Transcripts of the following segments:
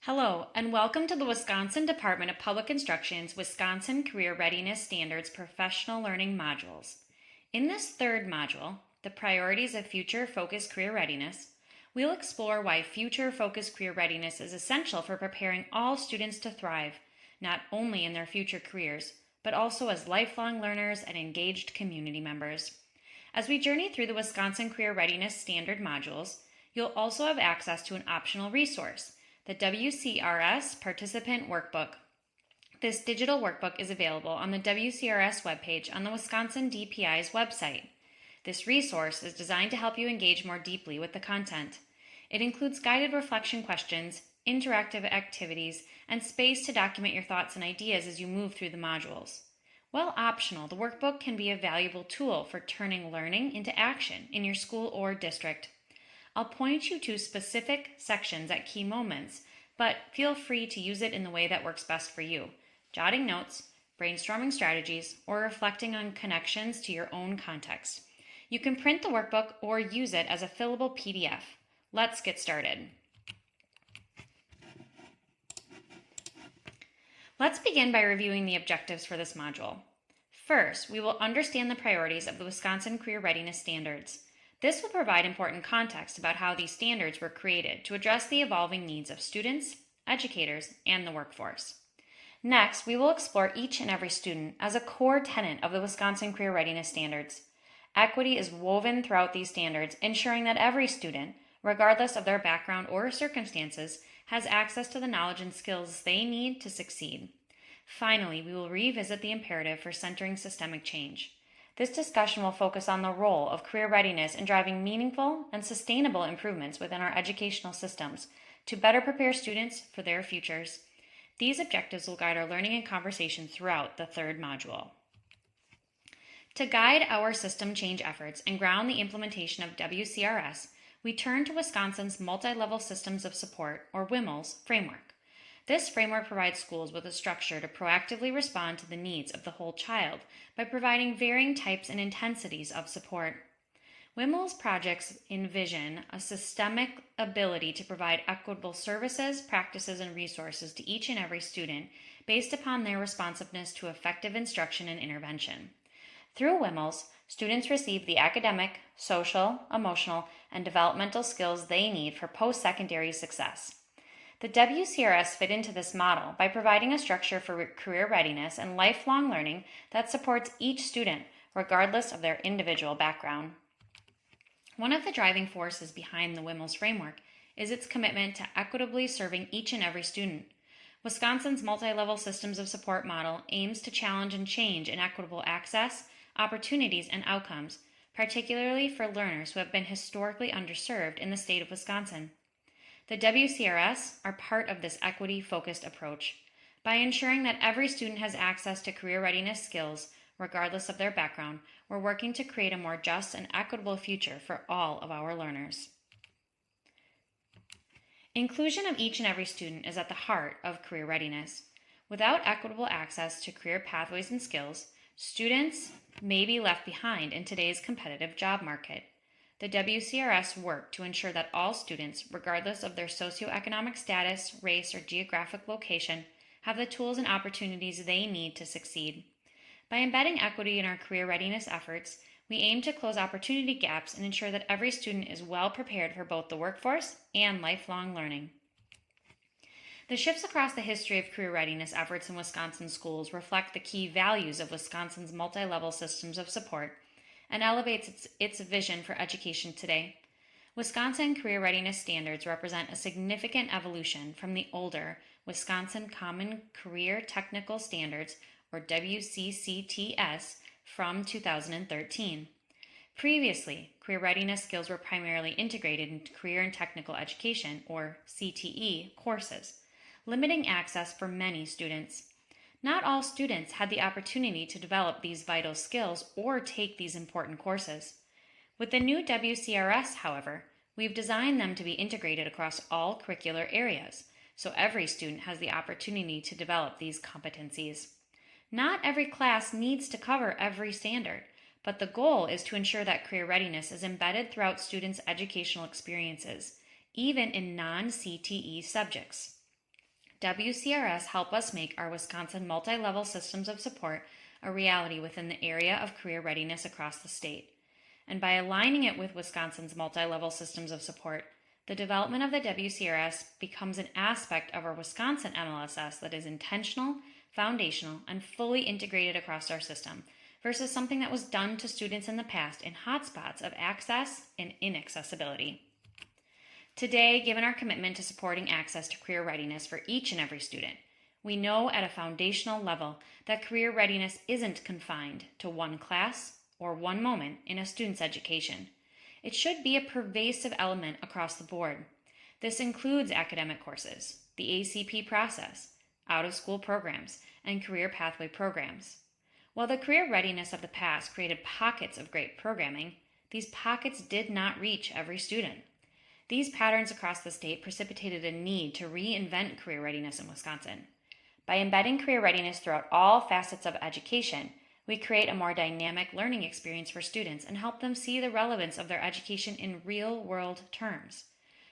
Hello, and welcome to the Wisconsin Department of Public Instruction's Wisconsin Career Readiness Standards Professional Learning Modules. In this third module, the priorities of future-focused career readiness, we'll explore why future-focused career readiness is essential for preparing all students to thrive, not only in their future careers, but also as lifelong learners and engaged community members. As we journey through the Wisconsin Career Readiness Standard modules, you'll also have access to an optional resource, the WCRS Participant Workbook. This digital workbook is available on the WCRS webpage on the Wisconsin DPI's website. This resource is designed to help you engage more deeply with the content. It includes guided reflection questions, interactive activities, and space to document your thoughts and ideas as you move through the modules. While optional, the workbook can be a valuable tool for turning learning into action in your school or district. I'll point you to specific sections at key moments, but feel free to use it in the way that works best for you, jotting notes, brainstorming strategies, or reflecting on connections to your own context. You can print the workbook or use it as a fillable PDF. Let's get started. Let's begin by reviewing the objectives for this module. First, we will understand the priorities of the Wisconsin Career Readiness Standards. This will provide important context about how these standards were created to address the evolving needs of students, educators, and the workforce. Next, we will explore each and every student as a core tenet of the Wisconsin Career Readiness Standards. Equity is woven throughout these standards, ensuring that every student, regardless of their background or circumstances, has access to the knowledge and skills they need to succeed. Finally, we will revisit the imperative for centering systemic change. This discussion will focus on the role of career readiness in driving meaningful and sustainable improvements within our educational systems to better prepare students for their futures. These objectives will guide our learning and conversation throughout the third module. To guide our system change efforts and ground the implementation of WCRS, we turn to Wisconsin's Multi-Level Systems of Support, or WIMLS, framework. This framework provides schools with a structure to proactively respond to the needs of the whole child by providing varying types and intensities of support. WIMLS projects envision a systemic ability to provide equitable services, practices, and resources to each and every student based upon their responsiveness to effective instruction and intervention. Through WIMLS, students receive the academic, social, emotional, and developmental skills they need for post-secondary success. The WCRS fit into this model by providing a structure for career readiness and lifelong learning that supports each student, regardless of their individual background. One of the driving forces behind the WIMLS framework is its commitment to equitably serving each and every student. Wisconsin's multi-level systems of support model aims to challenge and change inequitable access, opportunities, and outcomes, particularly for learners who have been historically underserved in the state of Wisconsin. The WCRS are part of this equity-focused approach. By ensuring that every student has access to career readiness skills, regardless of their background, we're working to create a more just and equitable future for all of our learners. Inclusion of each and every student is at the heart of career readiness. Without equitable access to career pathways and skills, students may be left behind in today's competitive job market. The WCRS work to ensure that all students, regardless of their socioeconomic status, race, or geographic location, have the tools and opportunities they need to succeed. By embedding equity in our career readiness efforts, we aim to close opportunity gaps and ensure that every student is well prepared for both the workforce and lifelong learning. The shifts across the history of career readiness efforts in Wisconsin schools reflect the key values of Wisconsin's multi-level systems of support and elevates its vision for education today. Wisconsin Career Readiness Standards represent a significant evolution from the older Wisconsin Common Career Technical Standards, or WCCTS, from 2013. Previously, career readiness skills were primarily integrated into career and technical education, or CTE, courses, limiting access for many students. Not all students had the opportunity to develop these vital skills or take these important courses. With the new WCRS, however, we've designed them to be integrated across all curricular areas, so every student has the opportunity to develop these competencies. Not every class needs to cover every standard, but the goal is to ensure that career readiness is embedded throughout students' educational experiences, even in non-CTE subjects. WCRS help us make our Wisconsin multi-level systems of support a reality within the area of career readiness across the state. And by aligning it with Wisconsin's multi-level systems of support, the development of the WCRS becomes an aspect of our Wisconsin MLSS that is intentional, foundational, and fully integrated across our system, versus something that was done to students in the past in hotspots of access and inaccessibility. Today, given our commitment to supporting access to career readiness for each and every student, we know at a foundational level that career readiness isn't confined to one class or one moment in a student's education. It should be a pervasive element across the board. This includes academic courses, the ACP process, out-of-school programs, and career pathway programs. While the career readiness of the past created pockets of great programming, these pockets did not reach every student. These patterns across the state precipitated a need to reinvent career readiness in Wisconsin. By embedding career readiness throughout all facets of education, we create a more dynamic learning experience for students and help them see the relevance of their education in real-world terms.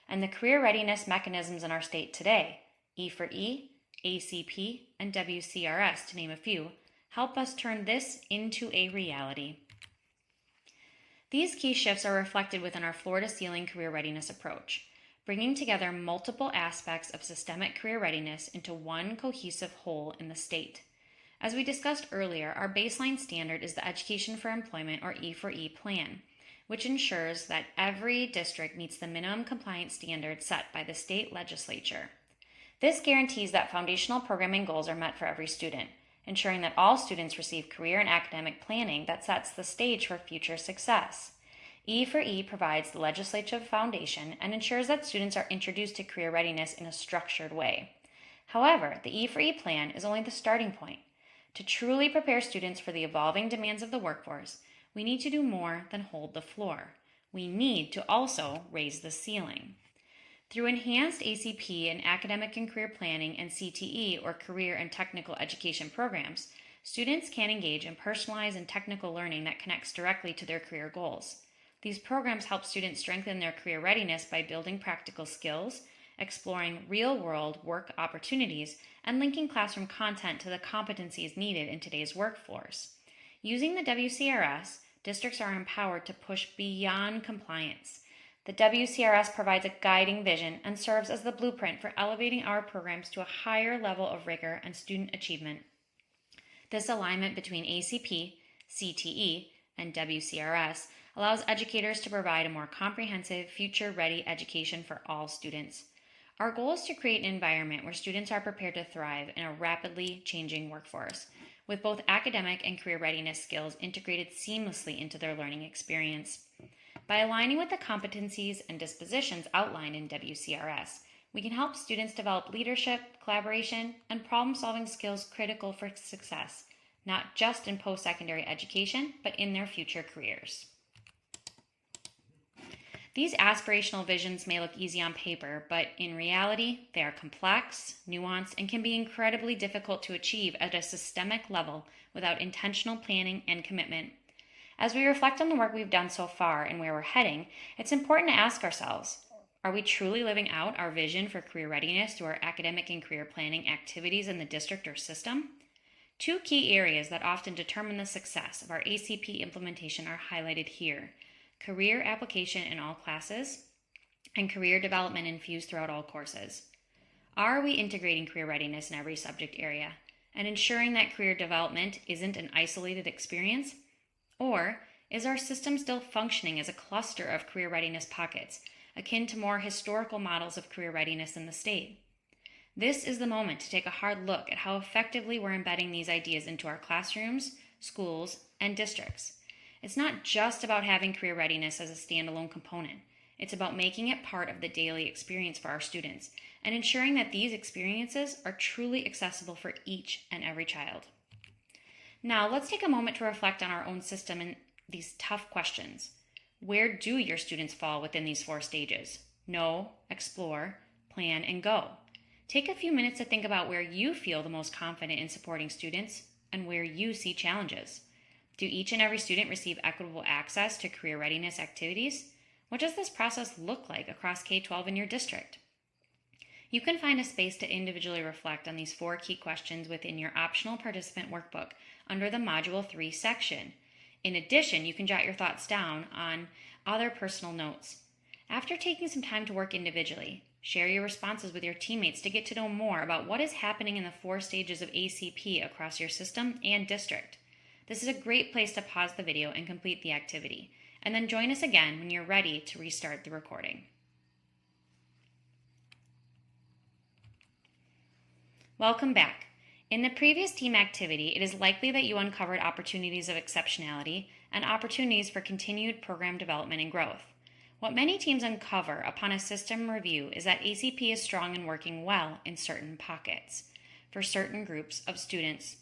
And the career readiness mechanisms in our state today, E4E, ACP, and WCRS, to name a few, help us turn this into a reality. These key shifts are reflected within our floor-to-ceiling career readiness approach, bringing together multiple aspects of systemic career readiness into one cohesive whole in the state. As we discussed earlier, our baseline standard is the Education for Employment, or E4E plan, which ensures that every district meets the minimum compliance standards set by the state legislature. This guarantees that foundational programming goals are met for every student, ensuring that all students receive career and academic planning that sets the stage for future success. E4E provides the legislative foundation and ensures that students are introduced to career readiness in a structured way. However, the E4E plan is only the starting point. To truly prepare students for the evolving demands of the workforce, we need to do more than hold the floor. We need to also raise the ceiling. Through enhanced ACP and academic and career planning and CTE, or career and technical education programs, students can engage in personalized and technical learning that connects directly to their career goals. These programs help students strengthen their career readiness by building practical skills, exploring real-world work opportunities, and linking classroom content to the competencies needed in today's workforce. Using the WCRS, districts are empowered to push beyond compliance. The WCRS provides a guiding vision and serves as the blueprint for elevating our programs to a higher level of rigor and student achievement. This alignment between ACP, CTE, and WCRS allows educators to provide a more comprehensive, future-ready education for all students. Our goal is to create an environment where students are prepared to thrive in a rapidly changing workforce, with both academic and career readiness skills integrated seamlessly into their learning experience. By aligning with the competencies and dispositions outlined in WCRS, we can help students develop leadership, collaboration, and problem-solving skills critical for success, not just in post-secondary education, but in their future careers. These aspirational visions may look easy on paper, but in reality, they are complex, nuanced, and can be incredibly difficult to achieve at a systemic level without intentional planning and commitment. As we reflect on the work we've done so far and where we're heading, it's important to ask ourselves, are we truly living out our vision for career readiness through our academic and career planning activities in the district or system? Two key areas that often determine the success of our ACP implementation are highlighted here: career application in all classes, and career development infused throughout all courses. Are we integrating career readiness in every subject area and ensuring that career development isn't an isolated experience? Or is our system still functioning as a cluster of career readiness pockets, akin to more historical models of career readiness in the state? This is the moment to take a hard look at how effectively we're embedding these ideas into our classrooms, schools, and districts. It's not just about having career readiness as a standalone component. It's about making it part of the daily experience for our students and ensuring that these experiences are truly accessible for each and every child. Now, let's take a moment to reflect on our own system and these tough questions. Where do your students fall within these 4 stages? Know, explore, plan, and go. Take a few minutes to think about where you feel the most confident in supporting students and where you see challenges. Do each and every student receive equitable access to career readiness activities? What does this process look like across K-12 in your district? You can find a space to individually reflect on these 4 key questions within your optional participant workbook under the Module 3 section. In addition, you can jot your thoughts down on other personal notes. After taking some time to work individually, share your responses with your teammates to get to know more about what is happening in the 4 stages of ACP across your system and district. This is a great place to pause the video and complete the activity, and then join us again when you're ready to restart the recording. Welcome back. In the previous team activity, it is likely that you uncovered opportunities of exceptionality and opportunities for continued program development and growth. What many teams uncover upon a system review is that ACP is strong and working well in certain pockets for certain groups of students.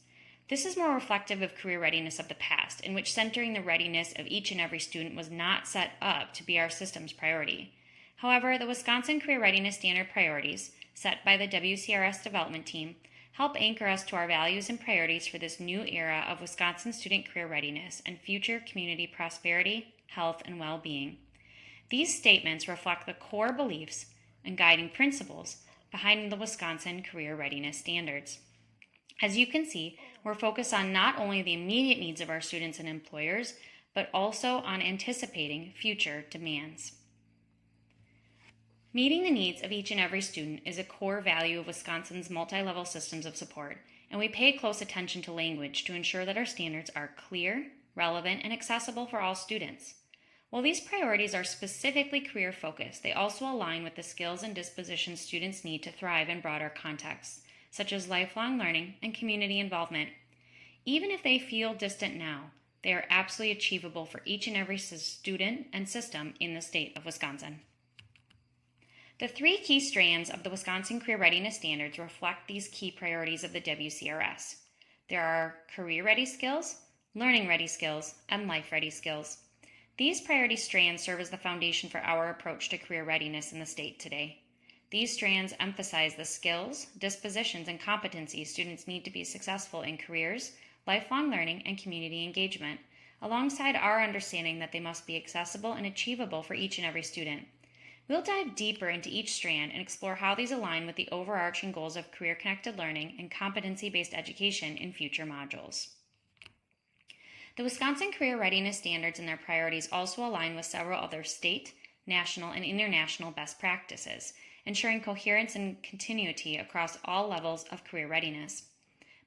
This is more reflective of career readiness of the past, in which centering the readiness of each and every student was not set up to be our system's priority. However, the Wisconsin Career Readiness Standard priorities, set by the WCRS development team, help anchor us to our values and priorities for this new era of Wisconsin student career readiness and future community prosperity, health, and well-being. These statements reflect the core beliefs and guiding principles behind the Wisconsin Career Readiness Standards. As you can see, we're focused on not only the immediate needs of our students and employers, but also on anticipating future demands. Meeting the needs of each and every student is a core value of Wisconsin's multi-level systems of support, and we pay close attention to language to ensure that our standards are clear, relevant, and accessible for all students. While these priorities are specifically career-focused, they also align with the skills and dispositions students need to thrive in broader contexts, such as lifelong learning and community involvement. Even if they feel distant now, they are absolutely achievable for each and every student and system in the state of Wisconsin. The 3 key strands of the Wisconsin Career Readiness Standards reflect these key priorities of the WCRS. There are career-ready skills, learning-ready skills, and life-ready skills. These priority strands serve as the foundation for our approach to career readiness in the state today. These strands emphasize the skills, dispositions, and competencies students need to be successful in careers, lifelong learning, and community engagement, alongside our understanding that they must be accessible and achievable for each and every student. We'll dive deeper into each strand and explore how these align with the overarching goals of career-connected learning and competency-based education in future modules. The Wisconsin Career Readiness Standards and their priorities also align with several other state, national, and international best practices, ensuring coherence and continuity across all levels of career readiness.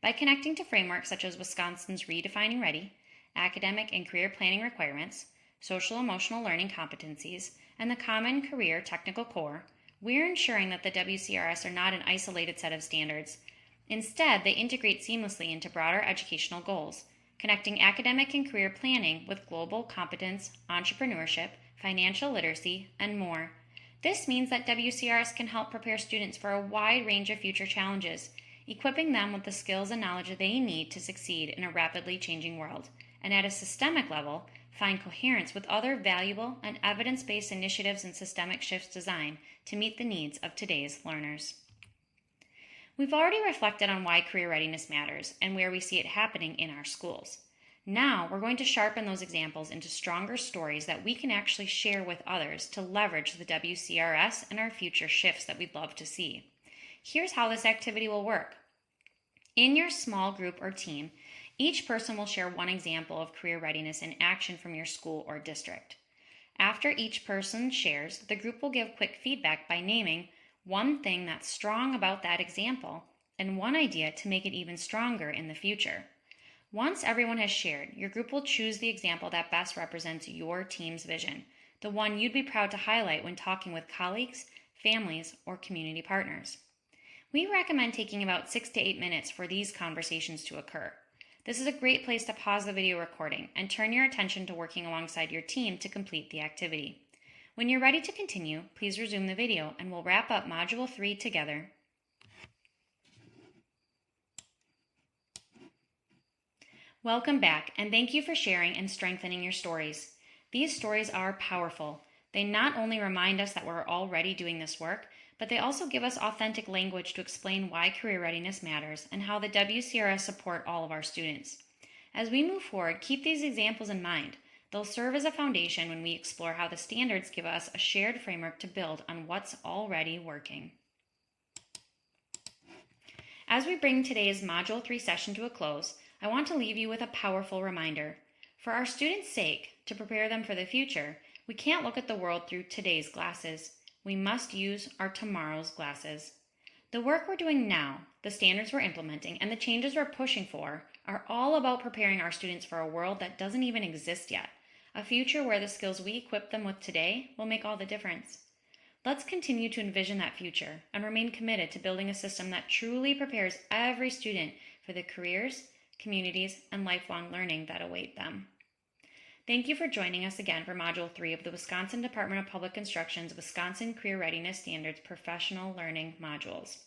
By connecting to frameworks such as Wisconsin's Redefining Ready, academic and career planning requirements, social-emotional learning competencies, and the Common Career Technical Core, we're ensuring that the WCRS are not an isolated set of standards. Instead, they integrate seamlessly into broader educational goals, connecting academic and career planning with global competence, entrepreneurship, financial literacy, and more. This means that WCRS can help prepare students for a wide range of future challenges, equipping them with the skills and knowledge they need to succeed in a rapidly changing world, and at a systemic level, find coherence with other valuable and evidence-based initiatives and systemic shifts designed to meet the needs of today's learners. We've already reflected on why career readiness matters and where we see it happening in our schools. Now, we're going to sharpen those examples into stronger stories that we can actually share with others to leverage the WCRS and our future shifts that we'd love to see. Here's how this activity will work. In your small group or team, each person will share one example of career readiness in action from your school or district. After each person shares, the group will give quick feedback by naming one thing that's strong about that example and one idea to make it even stronger in the future. Once everyone has shared, your group will choose the example that best represents your team's vision, the one you'd be proud to highlight when talking with colleagues, families, or community partners. We recommend taking about 6 to 8 minutes for these conversations to occur. This is a great place to pause the video recording and turn your attention to working alongside your team to complete the activity. When you're ready to continue, please resume the video and we'll wrap up Module 3 together. Welcome back, and thank you for sharing and strengthening your stories. These stories are powerful. They not only remind us that we're already doing this work, but they also give us authentic language to explain why career readiness matters and how the WCRS support all of our students. As we move forward, keep these examples in mind. They'll serve as a foundation when we explore how the standards give us a shared framework to build on what's already working. As we bring today's Module 3 session to a close, I want to leave you with a powerful reminder. For our students' sake, to prepare them for the future, we can't look at the world through today's glasses. We must use our tomorrow's glasses. The work we're doing now, the standards we're implementing, and the changes we're pushing for are all about preparing our students for a world that doesn't even exist yet, a future where the skills we equip them with today will make all the difference. Let's continue to envision that future and remain committed to building a system that truly prepares every student for the careers, communities, and lifelong learning that await them. Thank you for joining us again for Module 3 of the Wisconsin Department of Public Instruction's Wisconsin Career Readiness Standards Professional Learning Modules.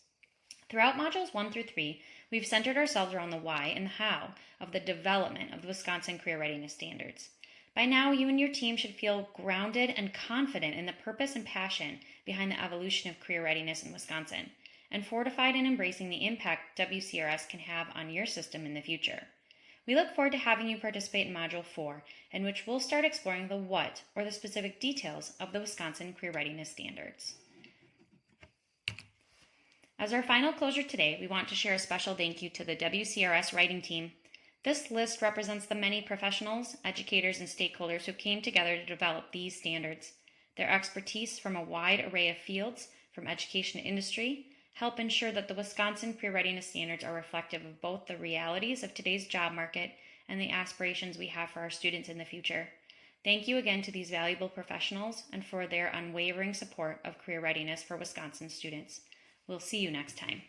Throughout Modules 1 through 3, we've centered ourselves around the why and the how of the development of the Wisconsin Career Readiness Standards. By now, you and your team should feel grounded and confident in the purpose and passion behind the evolution of career readiness in Wisconsin, and fortified in embracing the impact WCRS can have on your system in the future. We look forward to having you participate in Module 4, in which we'll start exploring the what, or the specific details, of the Wisconsin Career Readiness Standards. As our final closure today, we want to share a special thank you to the WCRS writing team. This list represents the many professionals, educators, and stakeholders who came together to develop these standards. Their expertise from a wide array of fields, from education to industry, help ensure that the Wisconsin Career Readiness Standards are reflective of both the realities of today's job market and the aspirations we have for our students in the future. Thank you again to these valuable professionals and for their unwavering support of career readiness for Wisconsin students. We'll see you next time.